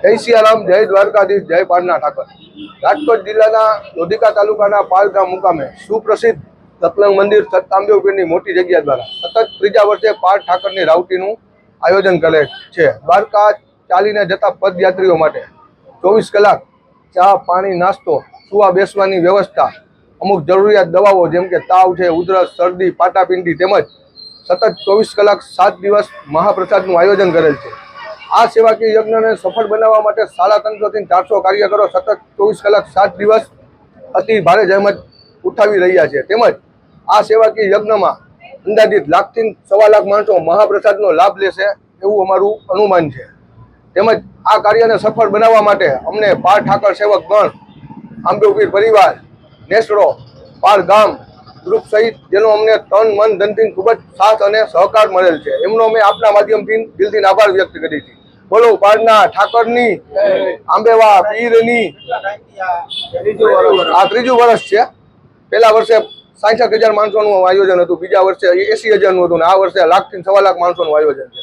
જય સિયારામ, જય દ્વારકાધીશ, જય પારના ઠાકર। રાજકોટ જિલ્લાના લોધિકા તાલુકાના પાલ ગામ મુકામે સુપ્રસિદ્ધ સતલંગ મંદિર સતતાંબેવ પીરની મોટી જગ્યા દ્વારા સતત ત્રીજા વર્ષે પાલ ઠાકરની રાવટીનું આયોજન કરે છે। દ્વારકા ચાલીને જતા પદયાત્રીઓ માટે 24 કલાક ચા, પાણી, નાસ્તો, સુવા બેસવાની વ્યવસ્થા, અમુક જરૂરિયાત દવાઓ જેમ કે તાવ છે, ઉધરસ, શરદી, પાટાપિંડી તેમજ સતત 24 કલાક 7 દિવસ મહાપ્રસાદનું આયોજન કરેલ છે। આ સેવાકીય યજ્ઞને સફળ બનાવવા માટે 350 થી 400 કાર્યકરો સતત 24 કલાક 7 દિવસ અતિ ભારે જહેમત ઉઠાવી રહ્યા છે। તેમજ આ સેવાકીય યજ્ઞમાં અંદાજિત 1 લાખ થી 1.25 લાખ માણસો મહાપ્રસાદનો લાભ લેશે એવું અમારું અનુમાન છે। તેમજ આ કાર્યને સફળ બનાવવા માટે અમને પાલ ઠાકર સેવક ગણ, આંબેવપીર પરિવાર, નેસડો, પાલ ગામ ગ્રુપ સહિત જેનો અમને તન, મન, ધનથી ખૂબ જ સાથ અને સહકાર મળેલ છે, એમનો અમે આપના માધ્યમથી દિલથી આભાર વ્યક્ત કરીએ છીએ। બોલો પાલના ઠાકરની, આંબેવા પીરની। આ ત્રીજું વર્ષ છે। પહેલા વર્ષે 66,000 માણસોનું આયોજન હતું, બીજા વર્ષે 80,000નું હતું, અને આ વર્ષે 1 લાખ થી 1.25 લાખ માણસોનું આયોજન છે।